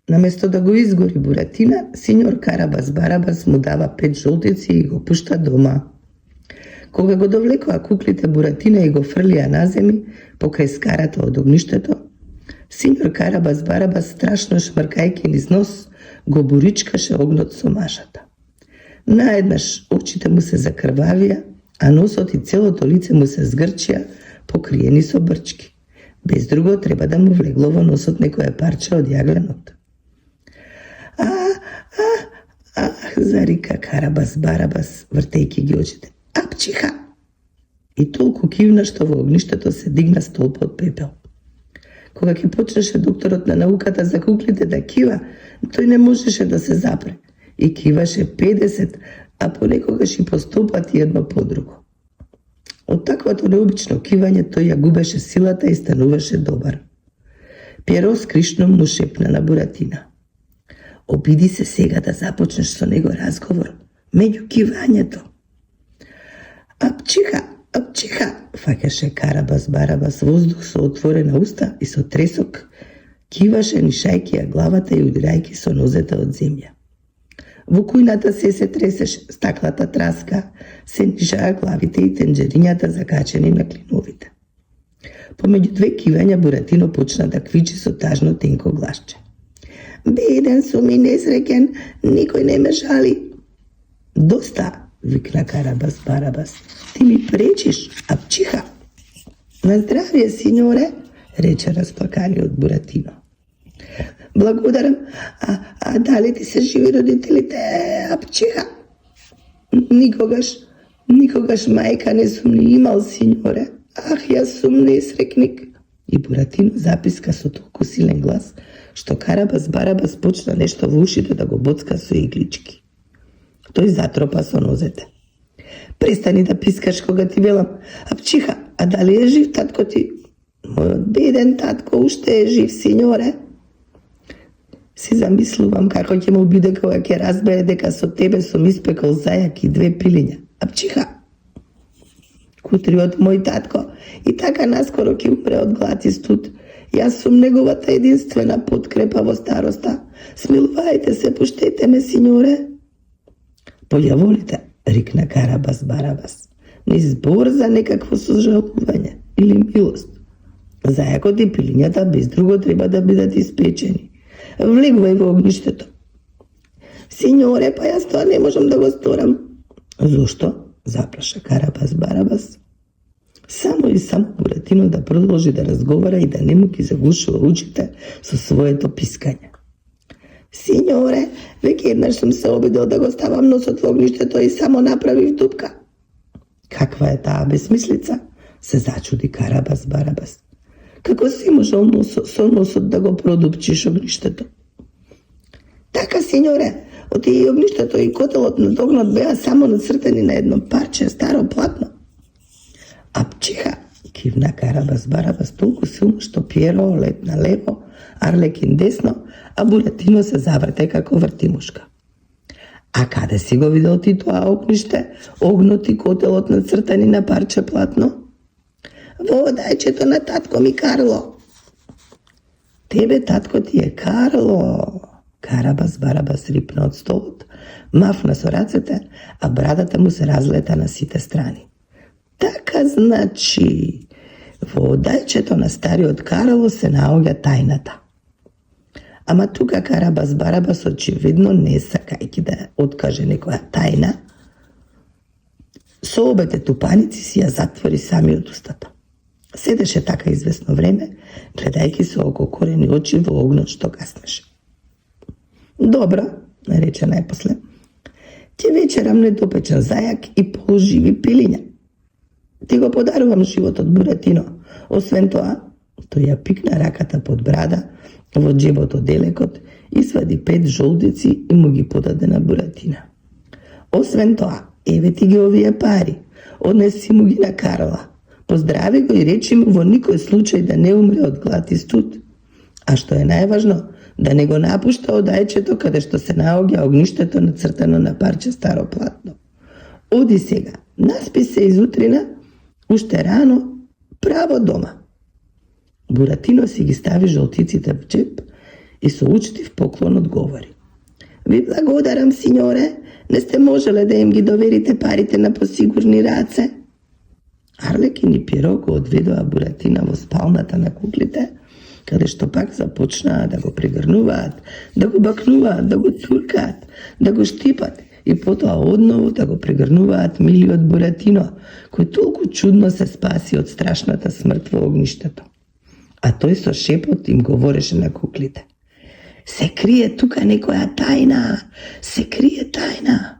Наместо да го изгори Буратина, синьор Карабас Барабас му дава 5 жолтици и го пушта дома. Кога го довлекоа куклите Буратина и го фрлија на земи, покрај скарата од огништето, синьор Карабас Барабас, страшно шмркајќи низ нос, го буричкаше огнот со машата. Наеднаш очите му се закрвавија, а носот и целото лице му се згрчија, покриени со брчки. Без друго треба да му влегло во носот некое парче од јагленот. Зарика Карабас Барабас, вртејќи ги очите. Апчиха! И толку кивна што во огништето се дигна столб од пепел. Кога ќе почнеше докторот на науката за куклите да кива, тој не можеше да се запре. И киваше 50, а понекогаш и по 100 пати едно по друго. Од таквото необично кивање тој ја губеше силата и стануваше добар. Пјеро скришно му шепна на Буратина. Обиди се сега да започнеш со него разговор, меѓу кивањето. Апчиха, апчиха, фаќаше Карабас Барабас воздух со отворена уста и со тресок киваше нишајќи ја главата и удирајќи со нозете од земја. Во кујната се тресеше, стаклата траска, се нишаа главите и тенџерињата закачени на клиновите. Помеѓу две кивања Буратино почна да квичи со тажно тенко гласче. Беден сум и несреќен, никој не ме жали. Доста, викна Карабас Барабас. Ти ми пречиш, апчиха. На здравје, синьоре, рече расплаканиот Буратино. Благодарам, а дали ти се живи родителите, апчиха? Никогаш мајка не сум ни имал, синьоре. Ах, јас сум несрекник. И Буратино записка со толку силен глас, што Карабас Барабас почна нешто во ушите да го боцка со иглички. Тој затропа со нозете. Престани да пискаш кога ти велам, апчиха, а дали е жив татко ти? Мојот беден татко уште е жив, синьоре. Си замислувам како ќе му биде кога ќе разбере дека со тебе сум испекол зајак и 2 пилиња. Апчиха. Кутриот мој татко и така наскоро ќе умре од глад и студ. Јас сум неговата единствена подкрепа во староста. Смилувајте се, пуштете ме, синьоре. Појаволите, рикна Карабас Барабас. Не збор за некакво сожалување или милост. Зајакот и пилињата без друго треба да бидат испечени. Влегувај во огништето. Синьоре, па јас тоа не можам да го сторам. Зошто? Заплаша Карабас Барабас. Само и само Буратино да продолжи да разговара и да не му ги заглушува очите со своето пискање. Синьоре, веќе еднаш сум се обидел да го ставам носот во огништето и само направив дупка. Каква е таа бесмислица? Се зачуди Карабас Барабас. Како си можел со носот да го продупчиш огништето? Така, синьоре, оти огништето и котелот на огнот беа само нацртени на едно парче старо платно. Апчиха, кивна Карабас Барабас толку силно што Пјеро летна лево, Арлекин десно, а Буратино се заврте како вртимушка. А каде си го видел ти тоа огниште, огнот и котелот нацртани на парче платно? Во одајчето на татко ми Карло. Тебе татко ти е Карло. Карабас Барабас рипна од столот, мафна со рацете, а брадата му се разлета на сите страни. Така значи, во одајчето на стариот Карло се наоѓа тајната. Ама тука Карабас Барабас очевидно не сакајќи да откаже некоја тајна, со обете тупаници си ја затвори самиот устата. Седеше така известно време, гледајќи со ококорени очи во огнот што гаснеше. Добро, рече најпосле, ќе вечерам недопечен зајак и положиви пилиња. Ти го подарувам животот, Буратино. Освен тоа, тој ја пикна раката под брада, во џебот од елекот, извади 5 жолдици и му ги подаде на Буратина. Освен тоа, еве ти ги овие пари, однеси му ги на Карла. Поздрави го и речи му во никој случај да не умре од глад и студ. А што е најважно, да не го напушта одајчето каде што се наоѓа огништето нацртано на парче старо платно. Оди сега, наспи се изутрина, уште рано, право дома. Буратино си ги стави жолтиците в џеб и со учтив поклон одговори: "Ви благодарам, синьоре, не сте можеле да им ги доверите парите на посигурни раце." Арлекин и Пиро го одведоа Буратино во спалната на куклите, каде што пак започнаа да го пригрнуваат, да го бакнуваат, да го цуркаат, да го штипат и потоа одново да го пригрнуваат милиот Буратино, кој толку чудно се спаси од страшната смрт во огништето. А тој со шепот им говореше на куклите: "Се крие тука некоја тајна, се крие тајна."